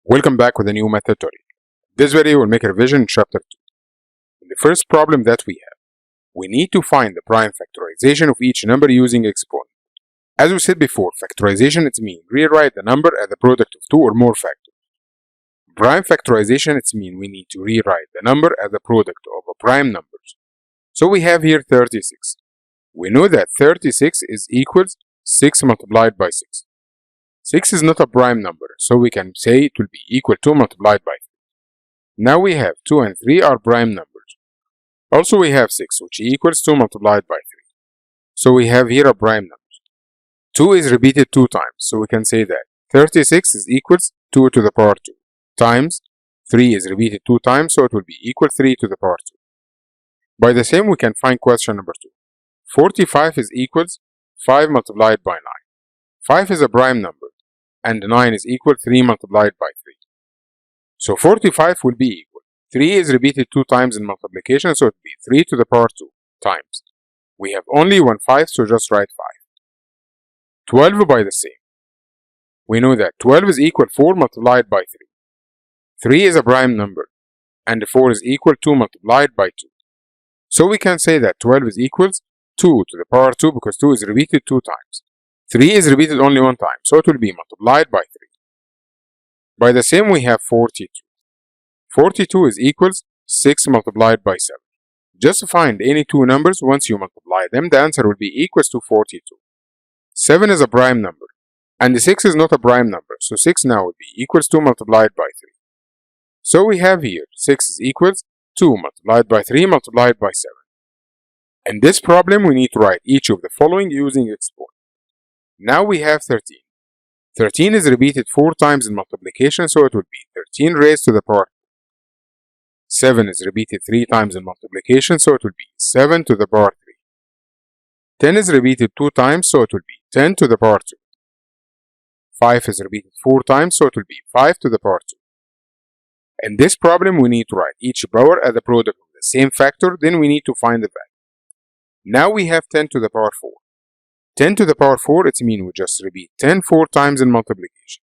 Welcome back with a new math tutorial. This video will make a revision in chapter 2. In the first problem that we have, we need to find the prime factorization of each number using exponent. As we said before, factorization it means rewrite the number as the product of two or more factors. Prime factorization it means we need to rewrite the number as the product of a prime numbers. So we have here 36. We know that 36 is equals 6 multiplied by 6. 6 is not a prime number, so we can say it will be equal to multiplied by 3. Now we have 2 and 3 are prime numbers. Also we have 6, which equals 2 multiplied by 3. So we have here a prime number. 2 is repeated 2 times, so we can say that 36 is equals 2 to the power 2 times 3 is repeated 2 times, so it will be equal 3 to the power 2. By the same, we can find question number 2. 45 is equals 5 multiplied by 9. 5 is a prime number, and 9 is equal 3 multiplied by 3. So 45 will be equal. 3 is repeated 2 times in multiplication, so it will be 3 to the power 2 times. We have only one 5, so just write 5. 12 by the same. We know that 12 is equal 4 multiplied by 3. 3 is a prime number, and 4 is equal 2 multiplied by 2. So we can say that 12 is equals 2 to the power 2 because 2 is repeated 2 times. 3 is repeated only one time, so it will be multiplied by 3. By the same, we have 42. 42 is equals 6 multiplied by 7. Just find any two numbers. Once you multiply them, the answer will be equals to 42. 7 is a prime number, and 6 is not a prime number, so 6 now will be equals 2 multiplied by 3. So we have here 6 is equals 2 multiplied by 3 multiplied by 7. In this problem, we need to write each of the following using exponent. Now we have 13. 13 is repeated 4 times in multiplication, so it will be 13 raised to the power 2. 7 is repeated 3 times in multiplication, so it will be 7 to the power 3. 10 is repeated 2 times, so it will be 10 to the power 2. 5 is repeated 4 times, so it will be 5 to the power 2. In this problem, we need to write each power as a product of the same factor, then we need to find the value. Now we have 10 to the power 4. 10 to the power 4, it means we just repeat 10 4 times in multiplication.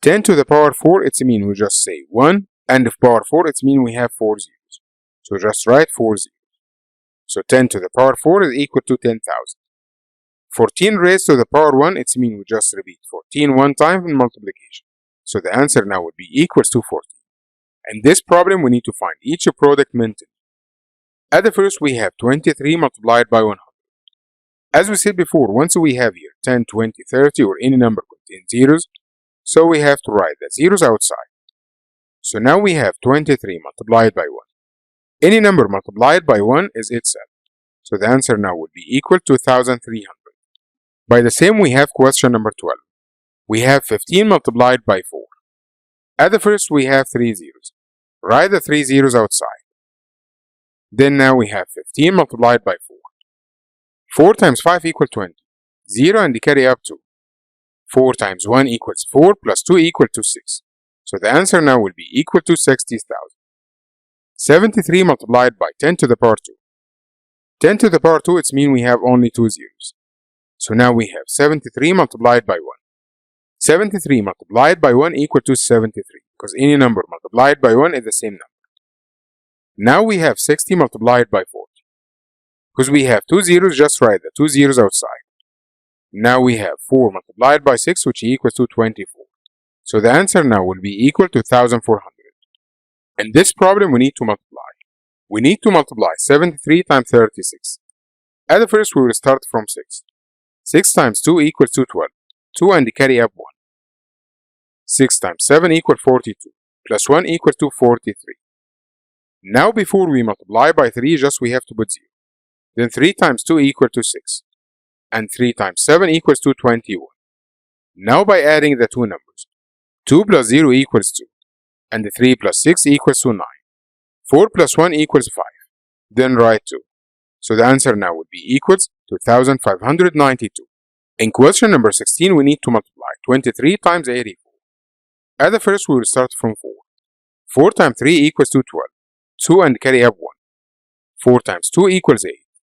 10 to the power 4, it means we just say 1, and if power 4, it means we have 4 zeros. So just write 4 zeros. So 10 to the power 4 is equal to 10,000. 14 raised to the power 1, it means we just repeat 14 one time in multiplication. So the answer now would be equals to 14. In this problem, we need to find each product mentally. At the first, we have 23 multiplied by 100. As we said before, once we have here 10, 20, 30 or any number contains zeros, so we have to write the zeros outside. So now we have 23 multiplied by 1. Any number multiplied by 1 is itself. So the answer now would be equal to 1300. By the same, we have question number 12. We have 15 multiplied by 4. At the first, we have 3 zeros. Write the 3 zeros outside. Then now we have 15 multiplied by 4. 4 times 5 equals 20. 0 and carry up 2. 4 times 1 equals 4 plus 2 equals to 6. So the answer now will be equal to 60,000. 73 multiplied by 10 to the power 2. 10 to the power 2, it means we have only 2 zeros. So now we have 73 multiplied by 1. 73 multiplied by 1 equal to 73, because any number multiplied by 1 is the same number. Now we have 60 multiplied by 40. Because we have 2 zeros, just write the 2 zeros outside. Now we have 4 multiplied by 6, which equals to 24. So the answer now will be equal to 1400. In this problem, we need to multiply. We need to multiply 73 times 36. At the first, we will start from 6. 6 times 2 equals to 12. 2 and carry up 1. 6 times 7 equals 42. Plus 1 equals to 43. Now before we multiply by 3, just we have to put 0. Then 3 times 2 equals to 6. And 3 times 7 equals to 21. Now by adding the two numbers, 2 plus 0 equals 2. And 3 plus 6 equals to 9. 4 plus 1 equals 5. Then write 2. So the answer now would be equals to 1592. In question number 16, we need to multiply 23 times 84. At the first, we will start from 4. 4 times 3 equals to 12. 2 and carry up 1. 4 times 2 equals 8.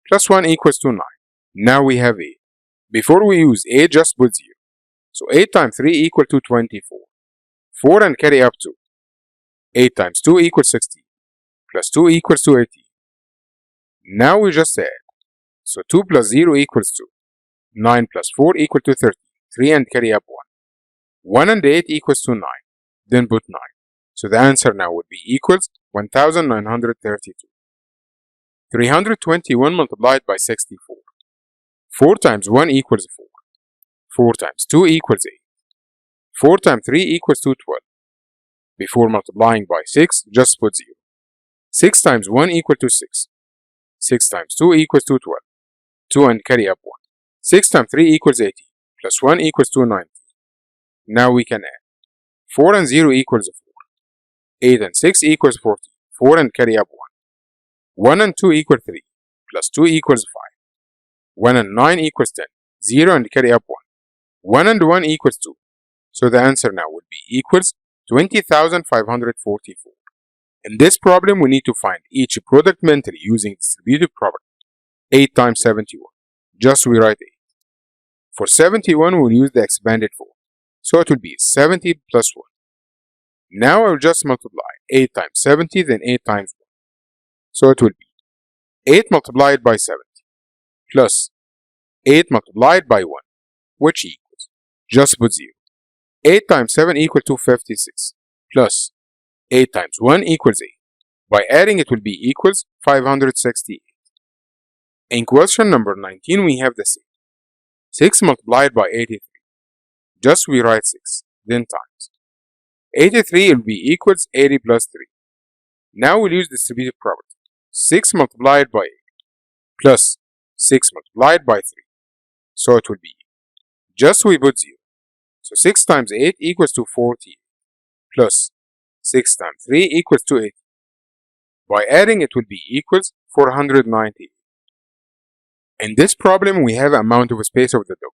Plus 1 equals to 9. Now we have 8. Before we use 8, just put 0. So 8 times 3 equals to 24. 4 and carry up 2. 8 times 2 equals 16, plus 2 equals 218. Now we just add. So 2 plus 0 equals 2. 9 plus 4 equals to 13. 3 and carry up 1. 1 and 8 equals to 9. Then put 9. So the answer now would be equals 1932. 321 multiplied by 64. 4 times 1 equals 4. 4 times 2 equals 8. 4 times 3 equals to 12. Before multiplying by 6, just put 0. 6 times 1 equals to 6. 6 times 2 equals to 12. 2 and carry up 1. 6 times 3 equals 18. Plus 1 equals to 19. Now we can add. 4 and 0 equals 4. 8 and 6 equals 14. 4 and carry up 1. 1 and 2 equals 3. Plus 2 equals 5. 1 and 9 equals 10. 0 and carry up 1. 1 and 1 equals 2. So the answer now would be equals 20,544. In this problem, we need to find each product mentally using distributive property. 8 times 71. Just we write 8. For 71, we'll use the expanded form. So it will be 70 plus 1. Now I'll just multiply 8 times 70, then 8 times 1. So it will be 8 multiplied by 70 plus 8 multiplied by 1, which equals, just put 0. 8 times 7 equals to 56 plus 8 times 1 equals 8. By adding it will be equals 568. In question number 19 we have the same. 6 multiplied by 83. Just we write 6, then times. 83 will be equals 80 plus 3. Now we'll use distributive property. 6 multiplied by 8 plus 6 multiplied by 3. So it will be, just we put 0. So 6 times 8 equals to 48 plus 6 times 3 equals to 80. By adding it will be equals 498. In this problem we have amount of space of the dog.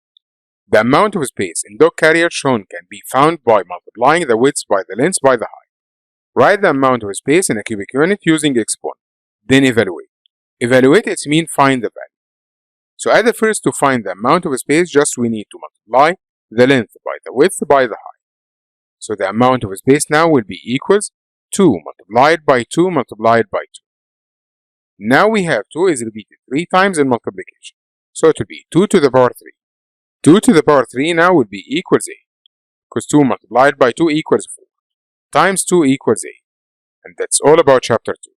The amount of space in dog carrier shown can be found by multiplying the width by the length by the height. Write the amount of space in a cubic unit using exponent. Then evaluate. Evaluate it means find the value. So at the first, to find the amount of space, just we need to multiply the length by the width by the height. So the amount of space now will be equals 2 multiplied by 2 multiplied by 2. Now we have 2 is repeated 3 times in multiplication. So it will be 2 to the power 3. 2 to the power 3 now will be equals 8. Because 2 multiplied by 2 equals 4. Times 2 equals 8. And that's all about chapter 2.